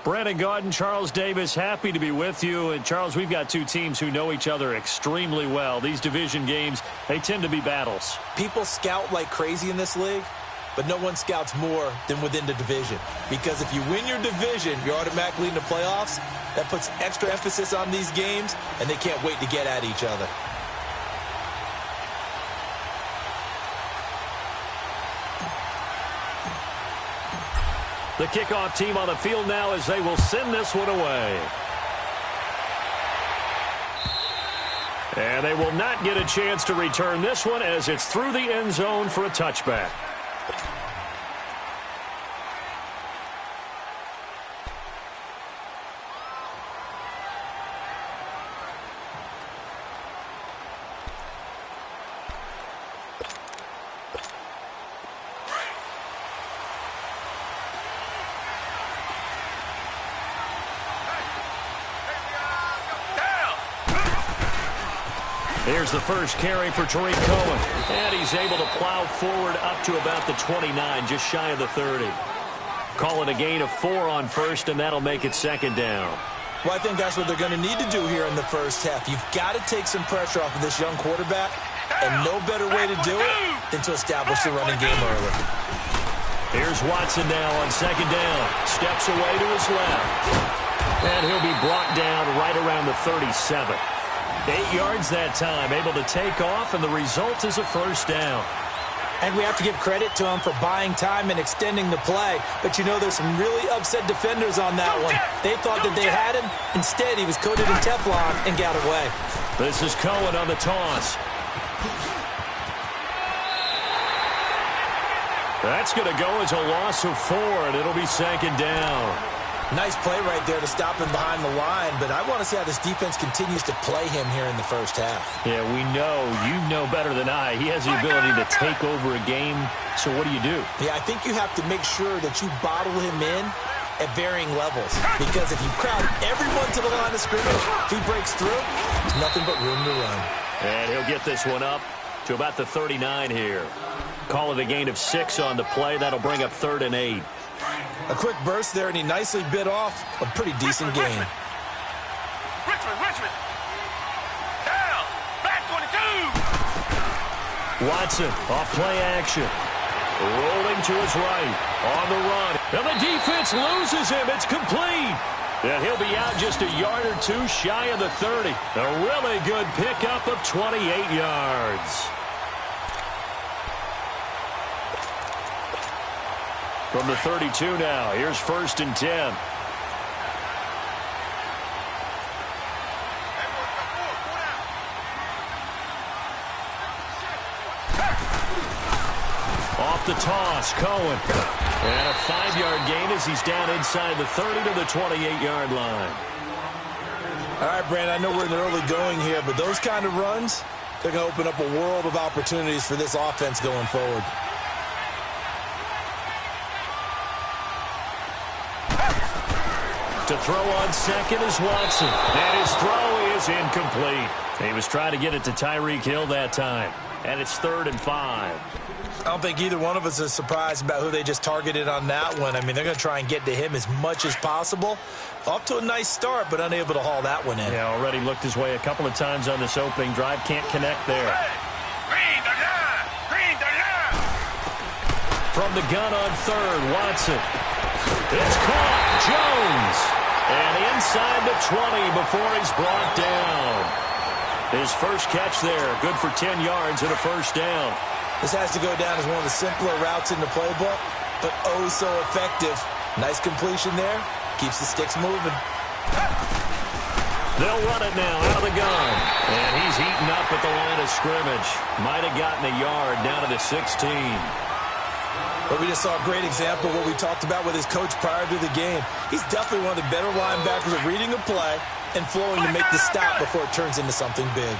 Brandon Gaudin, Charles Davis, happy to be with you. And, Charles, we've got two teams who know each other extremely well. These division games, they tend to be battles. People scout like crazy in this league, but no one scouts more than within the division. Because if you win your division, you're automatically in the playoffs. That puts extra emphasis on these games, and they can't wait to get at each other. The kickoff team on the field now as they will send this one away. And they will not get a chance to return this one as it's through the end zone for a touchback. Here's the first carry for Tariq Cohen. And he's able to plow forward up to about the 29, just shy of the 30. Call it a gain of 4 on first, and that'll make it second down. Well, I think that's what they're going to need to do here in the first half. You've got to take some pressure off of this young quarterback, and no better way to do it than to establish the running game early. Here's Watson now on second down. Steps away to his left. And he'll be brought down right around the 37. 8 yards that time, able to take off, and the result is a first down. And we have to give credit to him for buying time and extending the play. But, you know, there's some really upset defenders on that one. They thought that they had him. Instead, he was coated in Teflon and got away. This is Cohen on the toss. That's going to go as a loss of 4, and it'll be second down. Nice play right there to stop him behind the line, but I want to see how this defense continues to play him here in the first half. Yeah, we know. You know better than I. He has the ability to take over a game, so what do you do? Yeah, I think you have to make sure that you bottle him in at varying levels, because if you crowd everyone to the line of scrimmage, if he breaks through, there's nothing but room to run. And he'll get this one up to about the 39 here. Call it a gain of 6 on the play. That'll bring up 3rd and 8. A quick burst there, and he nicely bit off a pretty decent gain. Richmond. Down. Back 22. Watson off play action. Rolling to his right. On the run. And the defense loses him. It's complete. And he'll be out just a yard or 2 shy of the 30. A really good pickup of 28 yards. From the 32 now, here's 1st and 10. Off the toss, Cohen. And a 5-yard gain as he's down inside the 30 to the 28-yard line. All right, Brandon, I know we're in the early going here, but those kind of runs, they're going to open up a world of opportunities for this offense going forward. To throw on second is Watson. And his throw is incomplete. He was trying to get it to Tyreek Hill that time. And it's 3rd and 5. I don't think either one of us is surprised about who they just targeted on that one. I mean, they're going to try and get to him as much as possible. Off to a nice start, but unable to haul that one in. Yeah, already looked his way a couple of times on this opening drive. Can't connect there. Green the line. From the gun on 3rd, Watson. It's caught. Jones. And inside the 20 before he's brought down. His first catch there. Good for 10 yards and a first down. This has to go down as one of the simpler routes in the playbook, but oh so effective. Nice completion there. Keeps the sticks moving. They'll run it now out of the gun. And he's eaten up at the line of scrimmage. Might have gotten a yard down to the 16. But we just saw a great example of what we talked about with his coach prior to the game. He's definitely one of the better linebackers at reading a play and flowing to make the stop before it turns into something big.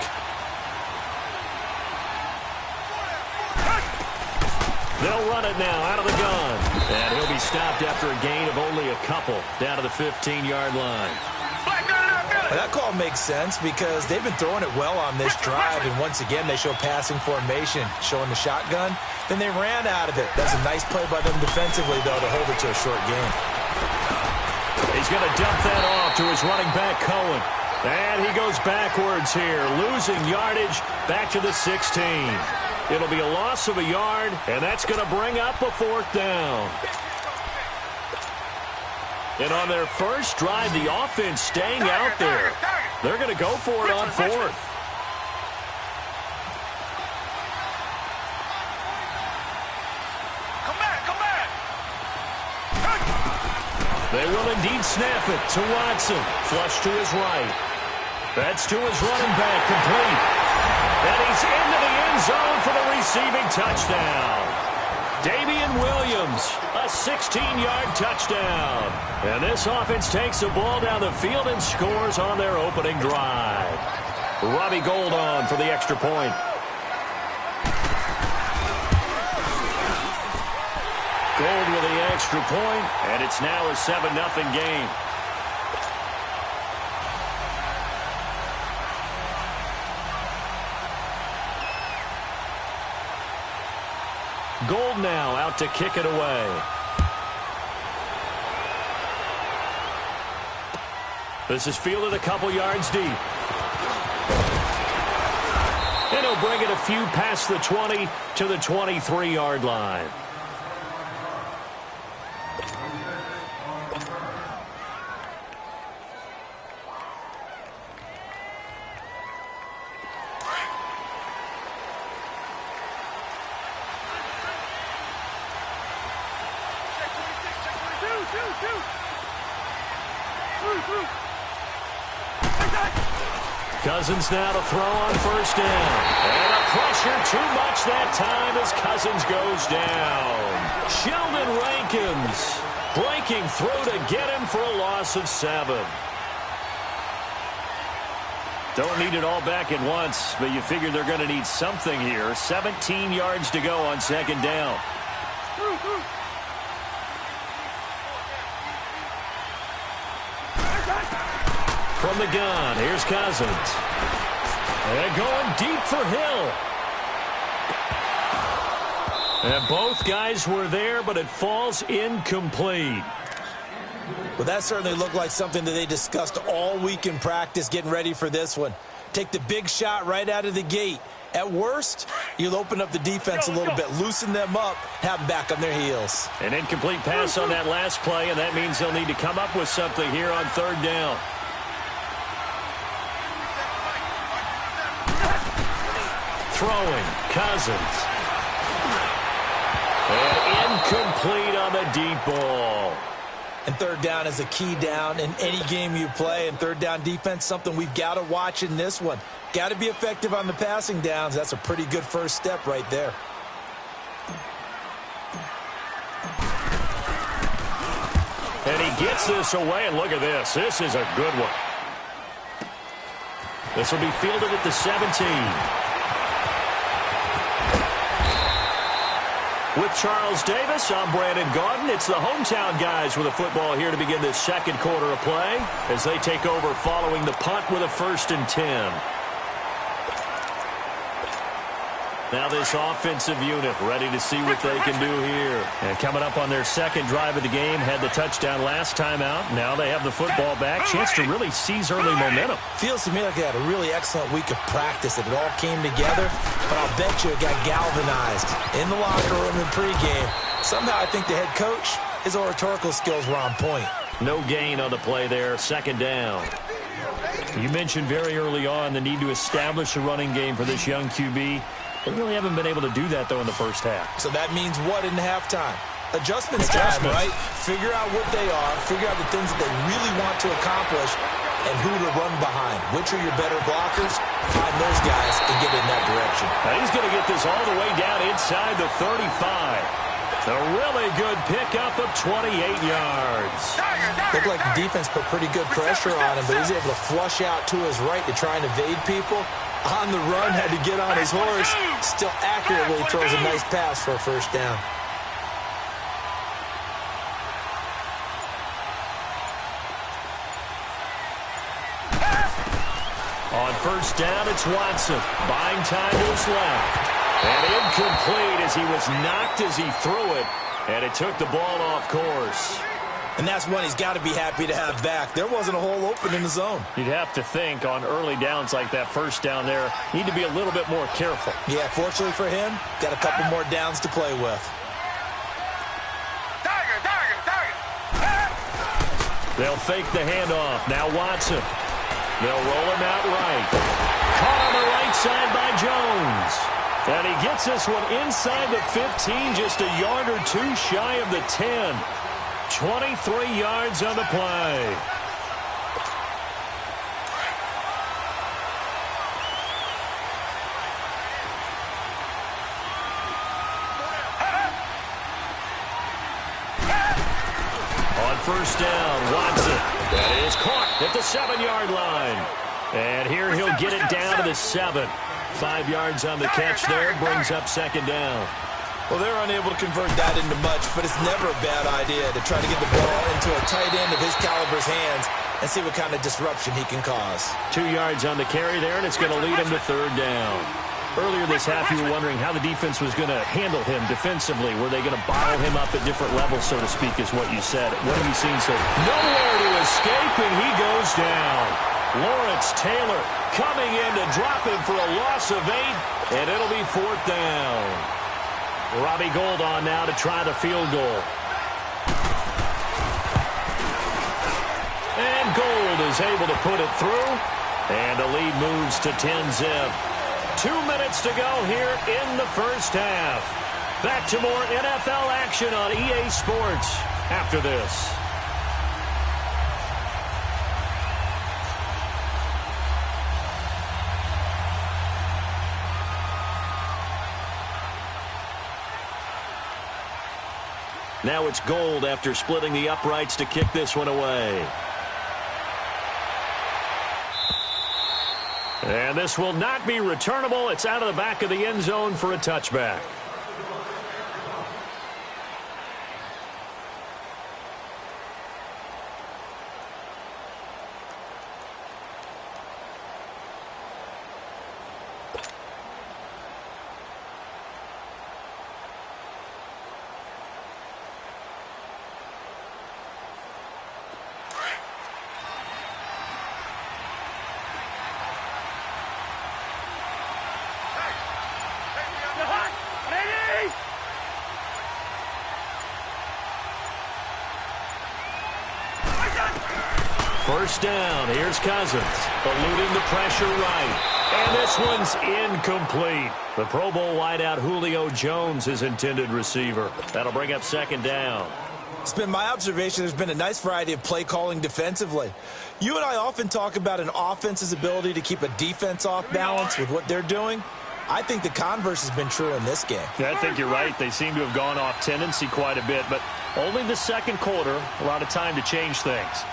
They'll run it now out of the gun. And he'll be stopped after a gain of only a couple down to the 15-yard line. Well, that call makes sense because they've been throwing it well on this drive, and once again they show passing formation, showing the shotgun. Then they ran out of it. That's a nice play by them defensively, though, to hold it to a short gain. He's going to dump that off to his running back, Cohen. And he goes backwards here, losing yardage back to the 16. It'll be a loss of a yard, and that's going to bring up a 4th down. And on their first drive, the offense staying out there. They're going to go for it on 4th. They will indeed snap it to Watson. Flush to his right. That's to his running back, complete. And he's into the end zone for the receiving touchdown. Damian Williams, a 16-yard touchdown. And this offense takes the ball down the field and scores on their opening drive. Robbie Gould on for the extra point. Gould with the extra point, and it's now a 7-0 game. Gould now out to kick it away. This is fielded a couple yards deep. And he'll bring it a few past the 20 to the 23-yard line. Cousins now to throw on 1st down. And a pressure too much that time as Cousins goes down. Sheldon Rankins breaking through to get him for a loss of 7. Don't need it all back at once, but you figure they're going to need something here. 17 yards to go on 2nd down. From the gun, here's Cousins. And going deep for Hill. And both guys were there, but it falls incomplete. Well, that certainly looked like something that they discussed all week in practice, getting ready for this one. Take the big shot right out of the gate. At worst, you'll open up the defense a little bit, loosen them up, have them back on their heels. An incomplete pass on that last play, and that means they'll need to come up with something here on 3rd down. Throwing, Cousins. And incomplete on the deep ball. And 3rd down is a key down in any game you play. And 3rd down defense, something we've got to watch in this one. Got to be effective on the passing downs. That's a pretty good first step right there. And he gets this away, and look at this. This is a good one. This will be fielded at the 17. With Charles Davis, I'm Brandon Gaudin. It's the hometown guys with the football here to begin this 2nd quarter of play as they take over following the punt with a 1st and 10. Now this offensive unit ready to see what they can do here. And coming up on their 2nd drive of the game, had the touchdown last time out. Now they have the football back. Chance to really seize early momentum. Feels to me like they had a really excellent week of practice, that it all came together. But I'll bet you it got galvanized in the locker room in pregame. Somehow I think the head coach, his oratorical skills were on point. No gain on the play there. 2nd down. You mentioned very early on the need to establish a running game for this young QB. They really haven't been able to do that, though, in the first half. So that means what in halftime? Adjustments time, right? Figure out what they are, figure out the things that they really want to accomplish, and who to run behind. Which are your better blockers? Find those guys and get in that direction. Now he's going to get this all the way down inside the 35. A really good pickup of 28 yards. Looked like the defense put pretty good pressure on him, but he's able to flush out to his right to try and evade people. On the run, had to get on his horse. Still accurately throws a nice pass for a 1st down. On 1st down, it's Watson. Buying time to his left. And incomplete as he was knocked as he threw it. And it took the ball off course. And that's one he's got to be happy to have back. There wasn't a hole open in the zone. You'd have to think on early downs like that first down there, need to be a little bit more careful. Yeah, fortunately for him, got a couple more downs to play with. They'll fake the handoff. Now Watson. They'll roll him out right. Caught on the right side by Jones. And he gets this one inside the 15, just a yard or two shy of the 10. 23 yards on the play. On first down, Watson. That is caught at the 7-yard line. And here he'll get it down to the 7. 5 yards on the catch there, brings up second down. Well, they're unable to convert that into much, but it's never a bad idea to try to get the ball into a tight end of his caliber's hands and see what kind of disruption he can cause. 2 yards on the carry there, and it's going to lead him to third down. Earlier this half, you were wondering how the defense was going to handle him defensively. Were they going to bottle him up at different levels, so to speak, is what you said. What have you seen so far? Nowhere to escape, and he goes down. Lawrence Taylor coming in to drop him for a loss of 8, and it'll be fourth down. Robbie Gould on now to try the field goal. And Gould is able to put it through. And the lead moves to 10-zip. 2 minutes to go here in the first half. Back to more NFL action on EA Sports after this. Now it's Gould after splitting the uprights to kick this one away. And this will not be returnable. It's out of the back of the end zone for a touchback. First down, here's Cousins, eluding the pressure right. And this one's incomplete. The Pro Bowl wideout Julio Jones, his intended receiver. That'll bring up second down. It's been my observation there's been a nice variety of play calling defensively. You and I often talk about an offense's ability to keep a defense off balance with what they're doing. I think the converse has been true in this game. Yeah, I think you're right. They seem to have gone off tendency quite a bit, but only the second quarter, a lot of time to change things.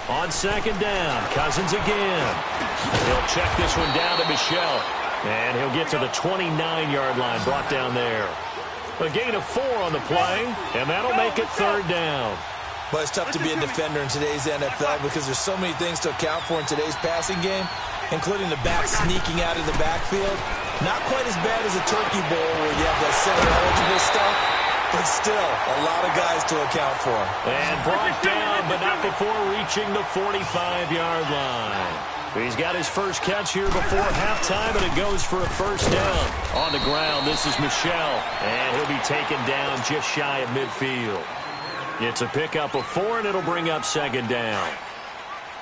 On second down, Cousins again. He'll check this one down to Michel. And he'll get to the 29-yard line, brought down there. A gain of 4 on the play, and that'll make it third down. But it's tough to be a defender in today's NFL because there's so many things to account for in today's passing game, including the back sneaking out of the backfield. Not quite as bad as a turkey bowl where you have that center-eligible stuff, but still a lot of guys to account for. And brought down, but not before reaching the 45-yard line. He's got his first catch here before halftime, and it goes for a first down. On the ground, this is Michel, and he'll be taken down just shy of midfield. It's a pickup of 4, and it'll bring up second down.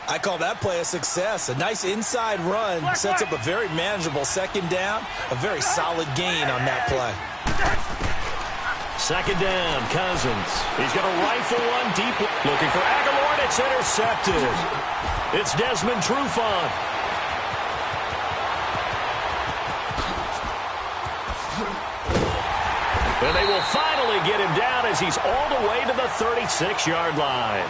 I call that play a success. A nice inside run sets up a very manageable second down. A very solid gain on that play. Second down, Cousins. He's going to rifle one deep. Looking for Aguilar, and it's intercepted. It's Desmond Trufant. And they will finally get him down as he's all the way to the 36-yard line.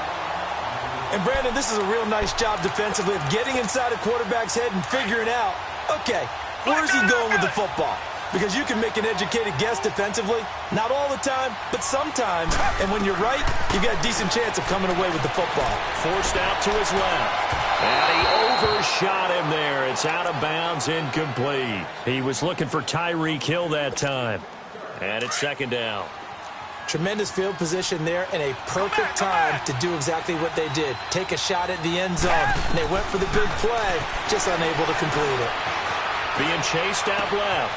And, Brandon, this is a real nice job defensively of getting inside a quarterback's head and figuring out, okay, where's he going with the football? Because you can make an educated guess defensively, not all the time, but sometimes. And when you're right, you've got a decent chance of coming away with the football. Forced out to his left. And he overshot him there. It's out of bounds, incomplete. He was looking for Tyreek Hill that time. And it's second down. Tremendous field position there and a perfect time to do exactly what they did. Take a shot at the end zone. And they went for the big play, just unable to complete it. Being chased out left.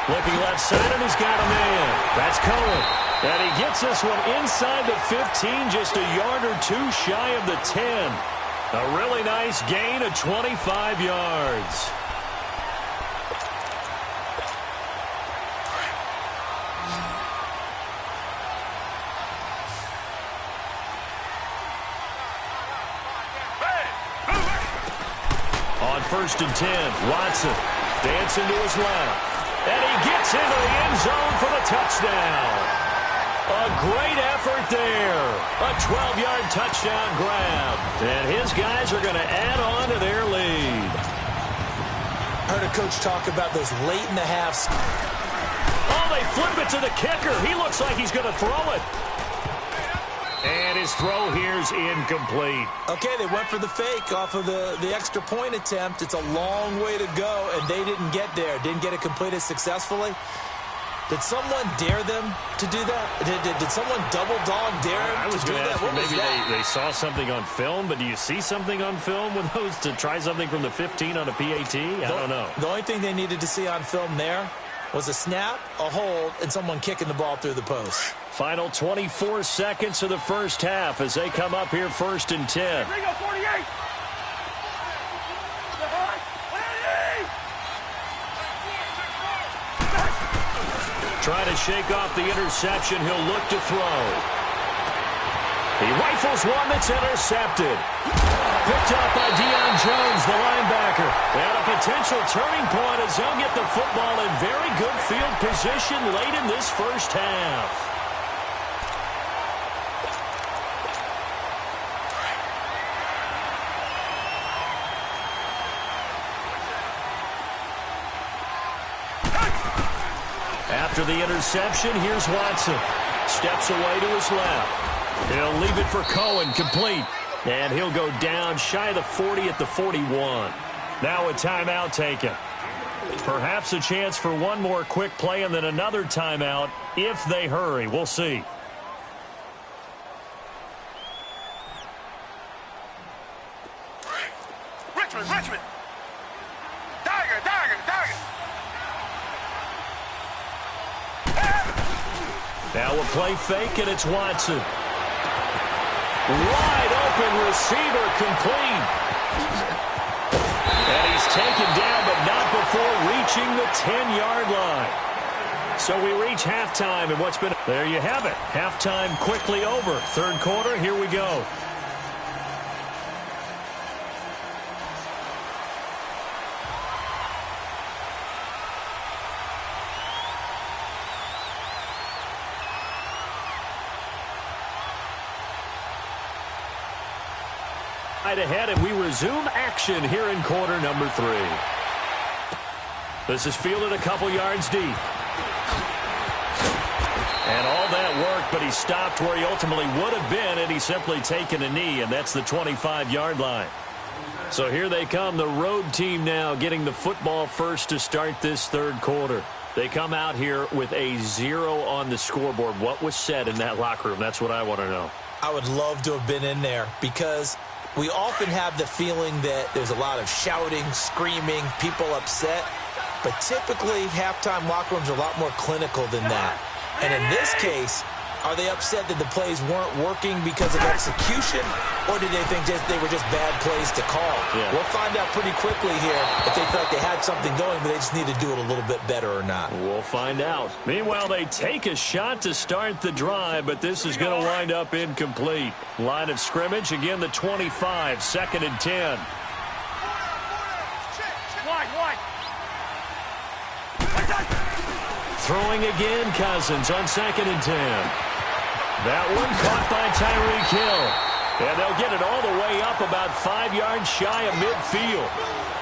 Looking left side, and he's got a man. That's Cohen. And he gets this one inside the 15, just a yard or two shy of the 10. A really nice gain of 25 yards. On 1st and 10, Watson dancing to his left. And he gets into the end zone for the touchdown. A great effort there. A 12-yard touchdown grab. And his guys are going to add on to their lead. Heard a coach talk about those late in the halves. Oh, they flip it to the kicker. He looks like he's going to throw it. And his throw here's incomplete. Okay, they went for the fake off of the extra point attempt. It's a long way to go, and they didn't get there. Didn't get it completed successfully. Did someone dare them to do that? Did someone double dog dare them to do that? What was that? Maybe they saw something on film, but do you see something on film with those to try something from the 15 on a PAT? I don't know. The only thing they needed to see on film there was a snap, a hold, and someone kicking the ball through the post. Final 24 seconds of the first half as they come up here 1st and 10. Ringo, 48. Trying to shake off the interception. He'll look to throw. He rifles one that's intercepted. Picked up by Deion Jones, the linebacker. And a potential turning point as he'll get the football in very good field position late in this first half. After the interception, here's Watson. Steps away to his left. He'll leave it for Cohen, complete. And he'll go down shy of the 40 at the 41. Now a timeout taken. Perhaps a chance for one more quick play and then another timeout if they hurry. We'll see. Richmond. Tiger. Now a play fake, and it's Watson. Wide open receiver, complete. And he's taken down, but not before reaching the 10-yard line. So we reach halftime, and what's been... There you have it. Halftime quickly over. Third quarter, here we go. Ahead, and we resume action here in quarter number 3. This is fielded a couple yards deep. And all that work, but he stopped where he ultimately would have been had he simply taken a knee, and that's the 25-yard line. So here they come, the road team now getting the football first to start this third quarter. They come out here with a 0 on the scoreboard. What was said in that locker room? That's what I want to know. I would love to have been in there because we often have the feeling that there's a lot of shouting, screaming, people upset. But typically, halftime locker rooms are a lot more clinical than that. And in this case, are they upset that the plays weren't working because of execution? Or did they think they were just bad plays to call? Yeah. We'll find out pretty quickly here if they felt like they had something going, but they just need to do it a little bit better or not. We'll find out. Meanwhile, they take a shot to start the drive, but this is going to wind up incomplete. Line of scrimmage, again, the 25, 2nd and 10. Wide. Throwing again, Cousins on 2nd and 10. That one caught by Tyreek Hill. And they'll get it all the way up about 5 yards shy of midfield.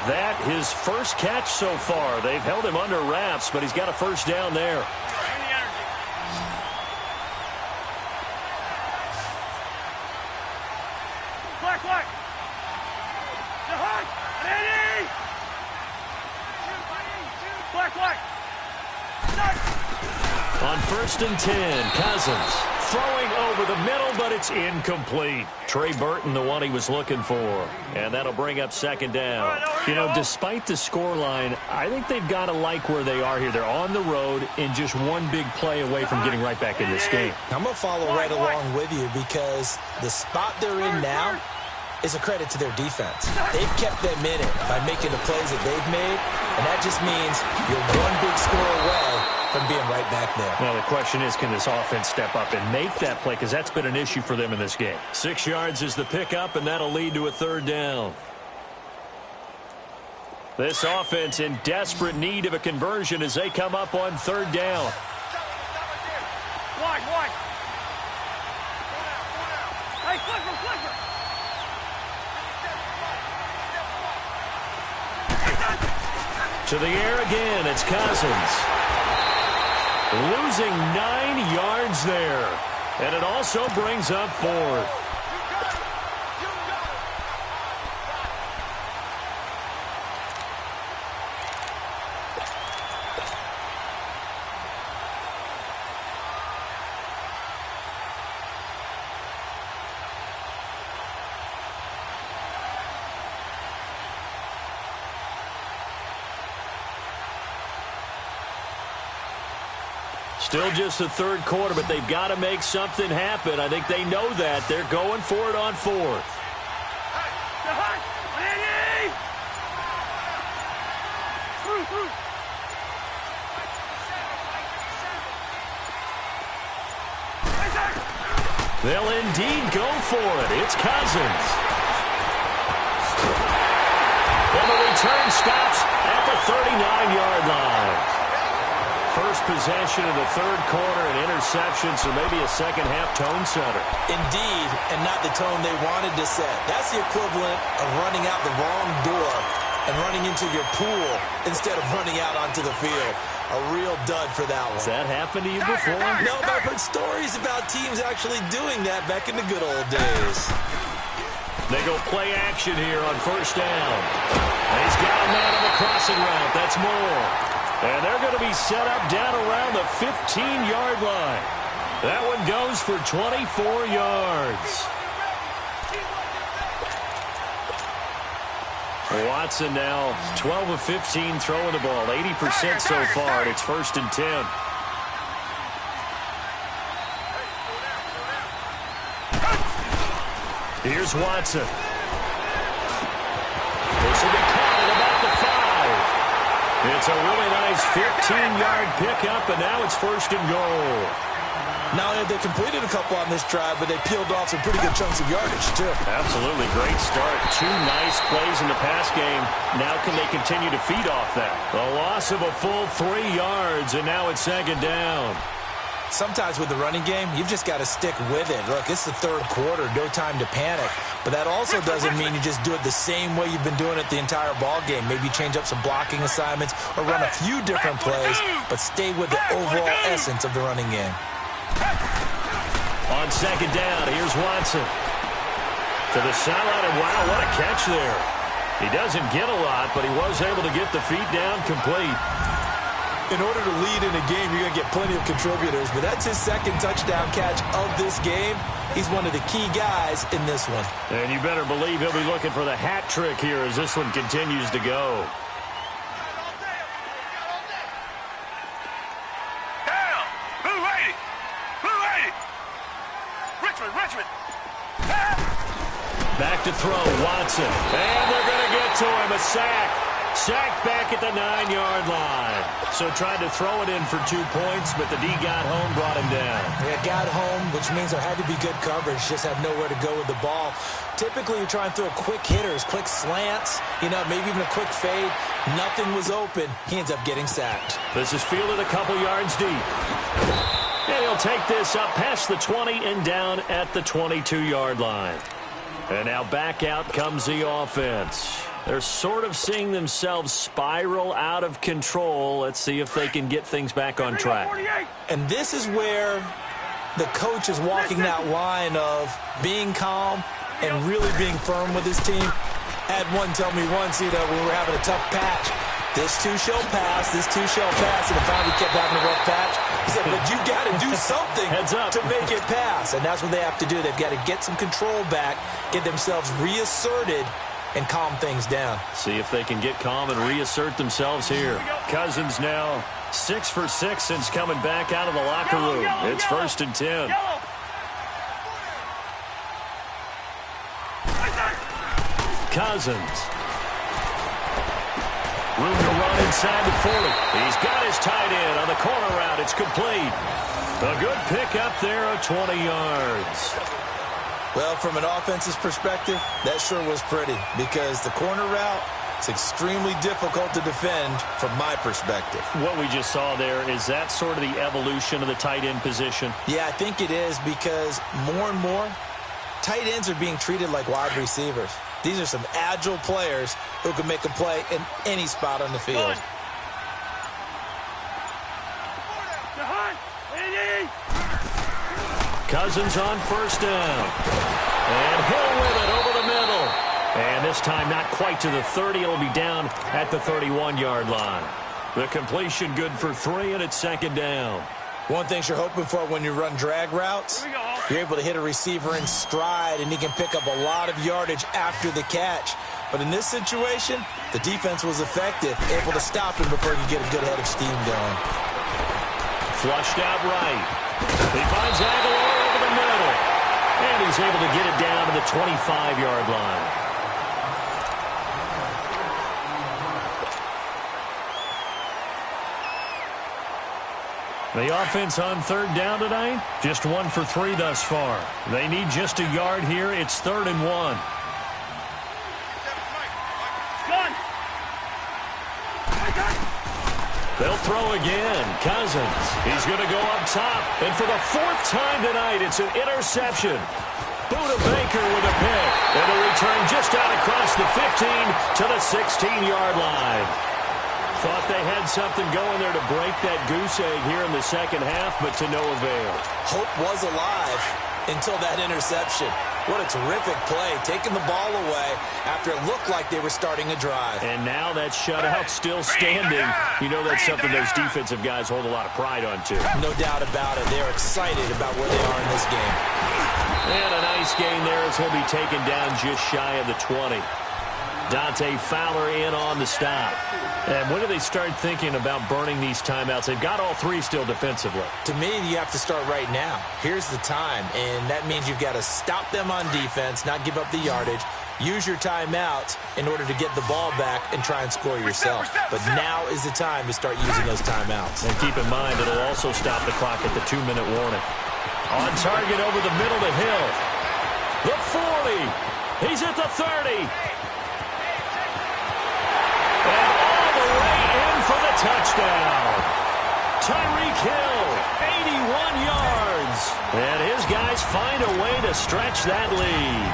That his first catch so far. They've held him under wraps, but he's got a first down there. Black. Black. On 1st and 10, Cousins throwing over the middle, but it's incomplete. Trey Burton, the one he was looking for. And that'll bring up 2nd down. You know, despite the scoreline, I think they've got to like where they are here. They're on the road and just one big play away from getting right back in this game. I'm going to follow right along with you because the spot they're in now is a credit to their defense. They've kept them in it by making the plays that they've made, and that just means you're one big score away from being right back there. Well, the question is, can this offense step up and make that play? Because that's been an issue for them in this game. 6 yards is the pickup, and that'll lead to a 3rd down. This offense in desperate need of a conversion as they come up on 3rd down. Wide. Hey, flipper. To the air again, it's Cousins. Losing 9 yards there. And it also brings up 4th. Still just the 3rd quarter, but they've got to make something happen. I think they know that. They're going for it on 4th. They'll indeed go for it. It's Cousins. And the return stops at the 39-yard line. First possession of the 3rd quarter, an interception, so maybe a second-half tone setter. Indeed, and not the tone they wanted to set. That's the equivalent of running out the wrong door and running into your pool instead of running out onto the field. A real dud for that one. Has that happened to you before? No, but I've heard stories about teams actually doing that back in the good old days. They go play action here on 1st down. And he's got a man on the crossing route. That's Moore. And they're going to be set up down around the 15-yard line. That one goes for 24 yards. Watson now 12 of 15 throwing the ball. 80% so far, and it's 1st and 10. Here's Watson. This will be caught at about the 5. It's a really nice 15-yard pickup, and now it's 1st and goal. Not only have they completed a couple on this drive, but they peeled off some pretty good chunks of yardage, too. Absolutely. Great start. 2 nice plays in the pass game. Now can they continue to feed off that? The loss of a full 3 yards, and now it's 2nd down. Sometimes with the running game, you've just got to stick with it. Look, it's the 3rd quarter, no time to panic. But that also doesn't mean you just do it the same way you've been doing it the entire ball game. Maybe change up some blocking assignments or run a few different plays, but stay with the overall essence of the running game. On 2nd down, here's Watson. To the sideline, and wow, what a catch there. He doesn't get a lot, but he was able to get the feet down complete. In order to lead in a game, you're going to get plenty of contributors, but that's his 2nd touchdown catch of this game. He's one of the key guys in this one. And you better believe he'll be looking for the hat trick here as this one continues to go. Down. Blue 80. Richmond. Back to throw, Watson. And they're going to get to him, a sack. Sacked back at the 9-yard line. So tried to throw it in for 2 points, but the D got home, brought him down. Yeah, got home, which means there had to be good coverage. Just had nowhere to go with the ball. Typically, you're trying to throw quick hitters, quick slants, maybe even a quick fade. Nothing was open. He ends up getting sacked. This is fielded a couple yards deep. And he'll take this up past the 20 and down at the 22-yard line. And now back out comes the offense. They're sort of seeing themselves spiral out of control. Let's see if they can get things back on track. And this is where the coach is walking that line of being calm and really being firm with his team. Had one tell me once, when we were having a tough patch, This too shall pass, and it finally kept having a rough patch. He said, but you got to do something Heads up. to make it pass, and that's what they have to do. They've got to get some control back, get themselves reasserted, and calm things down. See if they can get calm and reassert themselves here. Cousins now 6 for 6 since coming back out of the locker room. It's 1st and 10. Cousins. Room to run inside the 40. He's got his tight end on the corner route. It's complete. A good pick up there of 20 yards. Well, from an offensive perspective, that sure was pretty because the corner route is extremely difficult to defend from my perspective. What we just saw there, is that sort of the evolution of the tight end position? Yeah, I think it is because more and more, tight ends are being treated like wide receivers. These are some agile players who can make a play in any spot on the field. Cousins on 1st down. And Hill with it over the middle. And this time not quite to the 30. It'll be down at the 31-yard line. The completion good for 3, and it's 2nd down. One thing you're hoping for when you run drag routes, you're able to hit a receiver in stride, and he can pick up a lot of yardage after the catch. But in this situation, the defense was effective, able to stop him before he could get a good head of steam going. Flushed out right. He finds Aguilar over the middle. And he's able to get it down to the 25-yard line. The offense on 3rd down tonight, just 1 for 3 thus far. They need just a yard here. It's 3rd and 1. They'll throw again. Cousins. He's going to go up top. And for the 4th time tonight, it's an interception. Buda Baker with a pick. And a return just out across the 15 to the 16-yard line. Thought they had something going there to break that goose egg here in the second half, but to no avail. Hope was alive until that interception. What a terrific play, taking the ball away after it looked like they were starting a drive. And now that shutout still standing. You know that's something those defensive guys hold a lot of pride on, too. No doubt about it. They're excited about where they are in this game. And a nice gain there as he'll be taken down just shy of the 20. Dante Fowler in on the stop. And when do they start thinking about burning these timeouts? They've got all 3 still defensively. To me, you have to start right now. Here's the time, and that means you've got to stop them on defense, not give up the yardage, use your timeouts in order to get the ball back and try and score yourself. But now is the time to start using those timeouts. And keep in mind, it'll also stop the clock at the 2-minute warning. On target over the middle to Hill. The 40. He's at the 30. For the touchdown. Tyreek Hill, 81 yards. And his guys find a way to stretch that lead.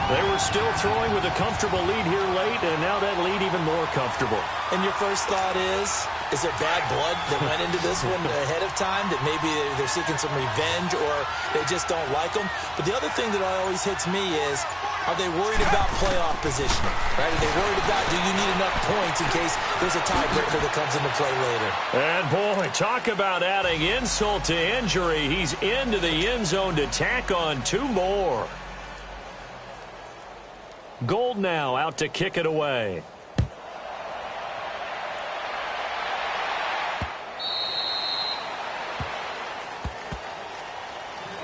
They were still throwing with a comfortable lead here late, and now that lead even more comfortable. And your first thought is there bad blood that went into this one ahead of time, that maybe they're seeking some revenge or they just don't like them? But the other thing that always hits me is, are they worried about playoff positioning? Right? Are they worried about, do you need enough points in case there's a tiebreaker that comes into play later? And, boy, talk about adding insult to injury. He's into the end zone to tack on 2 more. Gold now out to kick it away.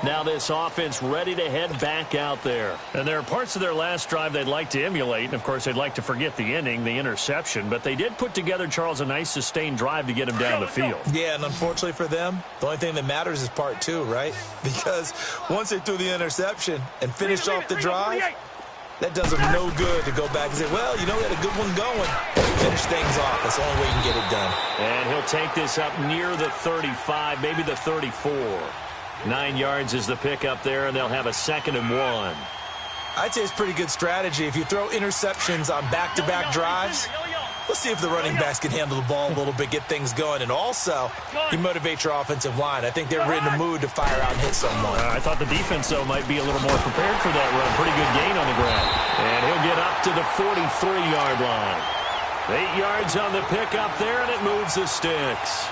Now this offense ready to head back out there. And there are parts of their last drive they'd like to emulate. And, of course, they'd like to forget the inning, the interception. But they did put together, Charles, a nice sustained drive to get him down the field. Yeah, and unfortunately for them, the only thing that matters is part 2, right? Because once they threw the interception and finished off the drive, that does them no good to go back and say, well, you know, we had a good one going. Finish things off. That's the only way you can get it done. And he'll take this up near the 35, maybe the 34. 9 yards is the pickup there, and they'll have a 2nd and 1. I'd say it's pretty good strategy. If you throw interceptions on back-to-back drives, let's see if the running backs can handle the ball a little bit, get things going. And also, you motivate your offensive line. I think they're in the mood to fire out and hit someone. I thought the defense, though, might be a little more prepared for that run. Pretty good gain on the ground. And he'll get up to the 43-yard line. 8 yards on the pickup there, and it moves the sticks.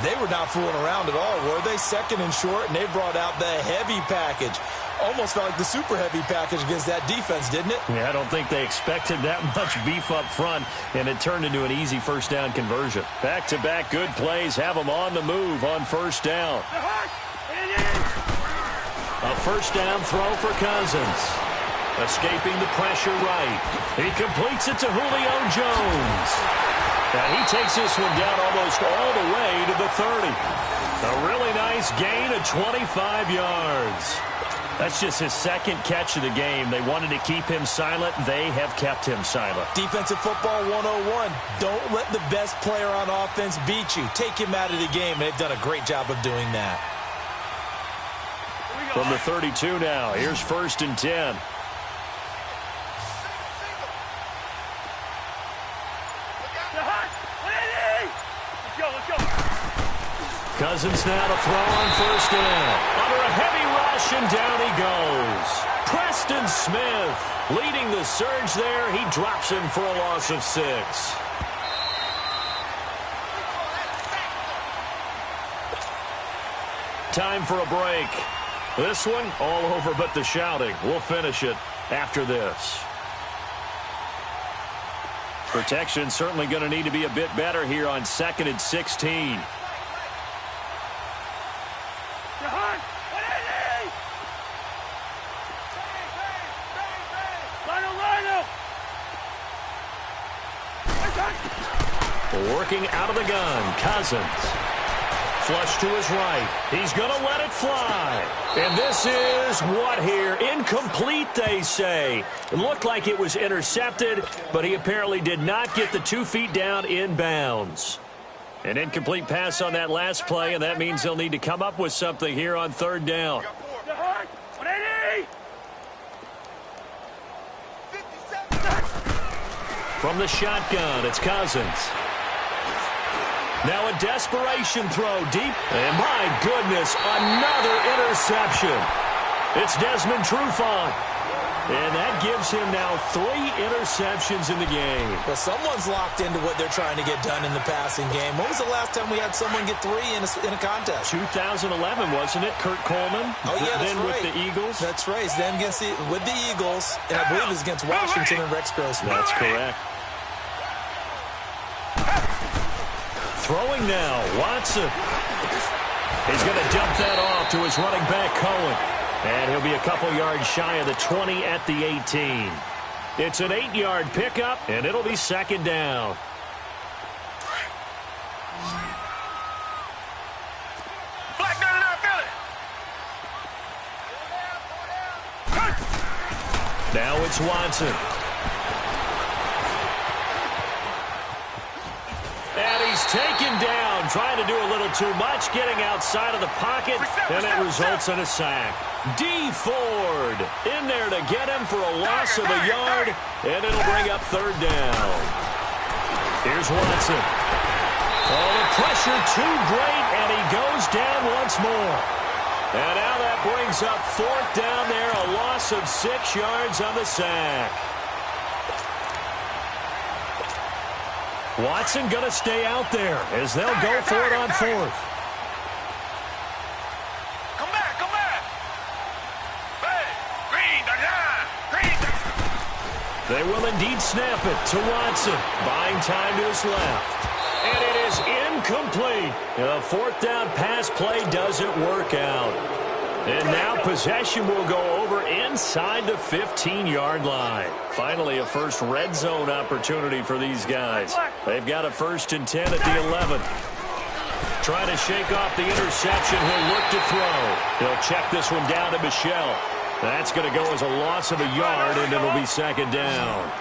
They were not fooling around at all, were they? Second and short, and they brought out the heavy package. Almost felt like the super heavy package against that defense, didn't it? Yeah, I don't think they expected that much beef up front, and it turned into an easy first down conversion. Back-to-back good plays have them on the move on first down. A first down throw for Cousins. Escaping the pressure right. He completes it to Julio Jones. And he takes this one down almost all the way to the 30. A really nice gain of 25 yards. That's just his second catch of the game. They wanted to keep him silent. They have kept him silent. Defensive football 101. Don't let the best player on offense beat you. Take him out of the game, and they've done a great job of doing that. From the 32 now, here's 1st and 10. Cousins now to throw on first down. Under a heavy rush, and down he goes. Preston Smith leading the surge there. He drops him for a loss of 6. Time for a break. This one all over but the shouting. We'll finish it after this. Protection certainly going to need to be a bit better here on 2nd and 16. Working out of the gun, Cousins. Flush to his right. He's going to let it fly. And this is what here? Incomplete, they say. It looked like it was intercepted, but he apparently did not get the 2 feet down in bounds. An incomplete pass on that last play, and that means they'll need to come up with something here on 3rd down. From the shotgun, it's Cousins. Now a desperation throw deep. And my goodness, another interception. It's Desmond Trufant. And that gives him now 3 interceptions in the game. Well, someone's locked into what they're trying to get done in the passing game. When was the last time we had someone get 3 in a contest? 2011, wasn't it? Kurt Coleman. Oh, yeah, that's then right. With the Eagles. That's right. Then with the Eagles, and I believe it's against Washington and Rex Grossman. That's correct. Throwing now, Watson. He's going to dump that off to his running back, Cohen. And he'll be a couple yards shy of the 20 at the 18. It's an 8-yard pickup, and it'll be 2nd down. Black down in our Philly. Now it's Watson. And he's taken down, trying to do a little too much, getting outside of the pocket, and it results in a sack. D. Ford in there to get him for a loss of a yard, and it'll bring up 3rd down. Here's Watson. Oh, the pressure too great, and he goes down once more. And now that brings up 4th down there, a loss of 6 yards on the sack. Watson going to stay out there as they'll go for it on 4th. Come back, come back. Hey, green. They will indeed snap it to Watson. Buying time to his left. And it is incomplete. The 4th down pass play doesn't work out. And now possession will go over inside the 15-yard line. Finally, a first red zone opportunity for these guys. They've got a 1st and 10 at the 11. Trying to shake off the interception. He'll look to throw. He'll check this one down to Michelle. That's going to go as a loss of a yard, and it'll be 2nd down.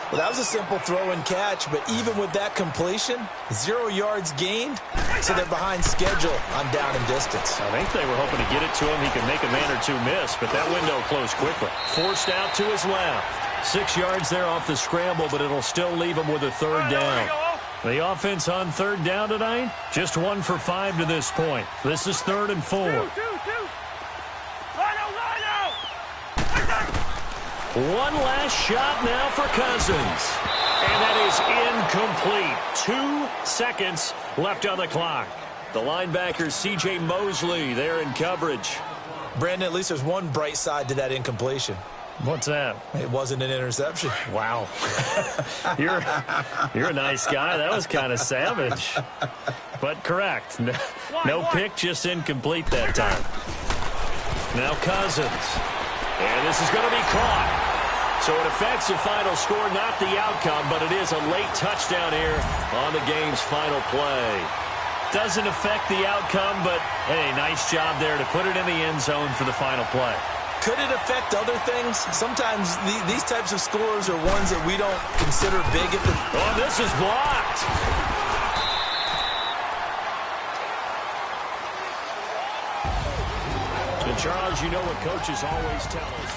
Well, that was a simple throw and catch, but even with that completion, 0 yards gained, so they're behind schedule on down and distance. I think they were hoping to get it to him. He could make a man or two miss, but that window closed quickly. Forced out to his left. 6 yards there off the scramble, but it'll still leave him with a 3rd down. The offense on 3rd down tonight, just 1 for 5 to this point. This is 3rd and 4. One last shot now for Cousins. And And that is incomplete. 2 seconds left on the clock. The linebacker, C.J. Mosley, there in coverage. Brandon, at least there's one bright side to that incompletion. What's that? It wasn't an interception. Wow. You're a nice guy. That was kind of savage. But correct. No pick, just incomplete that time. Now Cousins. And this is going to be caught. So it affects the final score, not the outcome, but it is a late touchdown here on the game's final play. Doesn't affect the outcome, but, hey, nice job there to put it in the end zone for the final play. Could it affect other things? Sometimes these types of scores are ones that we don't consider big. Oh, this is blocked. And Charles, you know what coaches always tell us.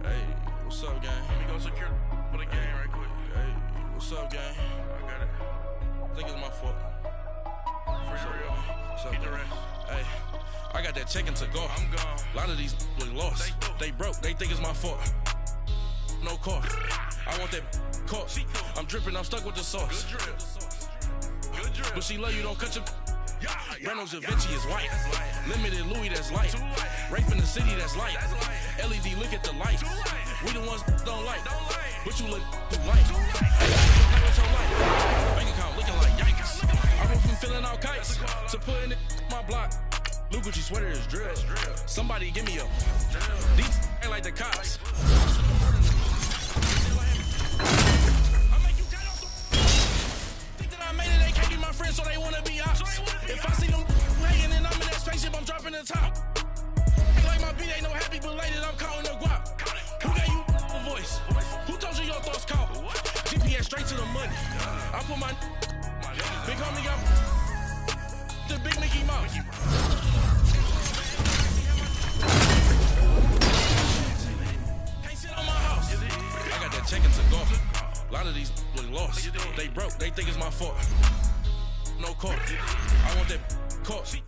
Hey, what's up, gang? Let me go secure for the game right quick. Hey, what's up, gang? I got it. I think it's my fault. For real. What's up, get the rest. Hey, I got that chicken to go. I'm gone. A lot of these look lost. They broke. They think it's my fault. No car. I want that caught. I'm dripping. I'm stuck with the sauce. Good drip. But she love you. Don't cut your. Reynolds Da Vinci is white. Limited Louis, that's light. Rape in the city, that's light. LED, look at the lights. We the ones don't like. But you look light. Bank account looking like yikes. I went from filling out kites to putting it in my block. Blue Gucci sweater is drill. Somebody give me a. These ain't like the cops. Friends, so they wanna be ops. If I see them hating and I'm in that spaceship, I'm dropping the top. Ain't like my beat ain't no happy belated, I'm counting the guap. Who gave you a voice? Who told you your thoughts count? GPS straight to the money. I put my big homie up the big Mickey Mouse. Can't sit on my house. I got that chicken to go. A lot of these look lost. They broke, they think it's my fault. No car. I want that caught.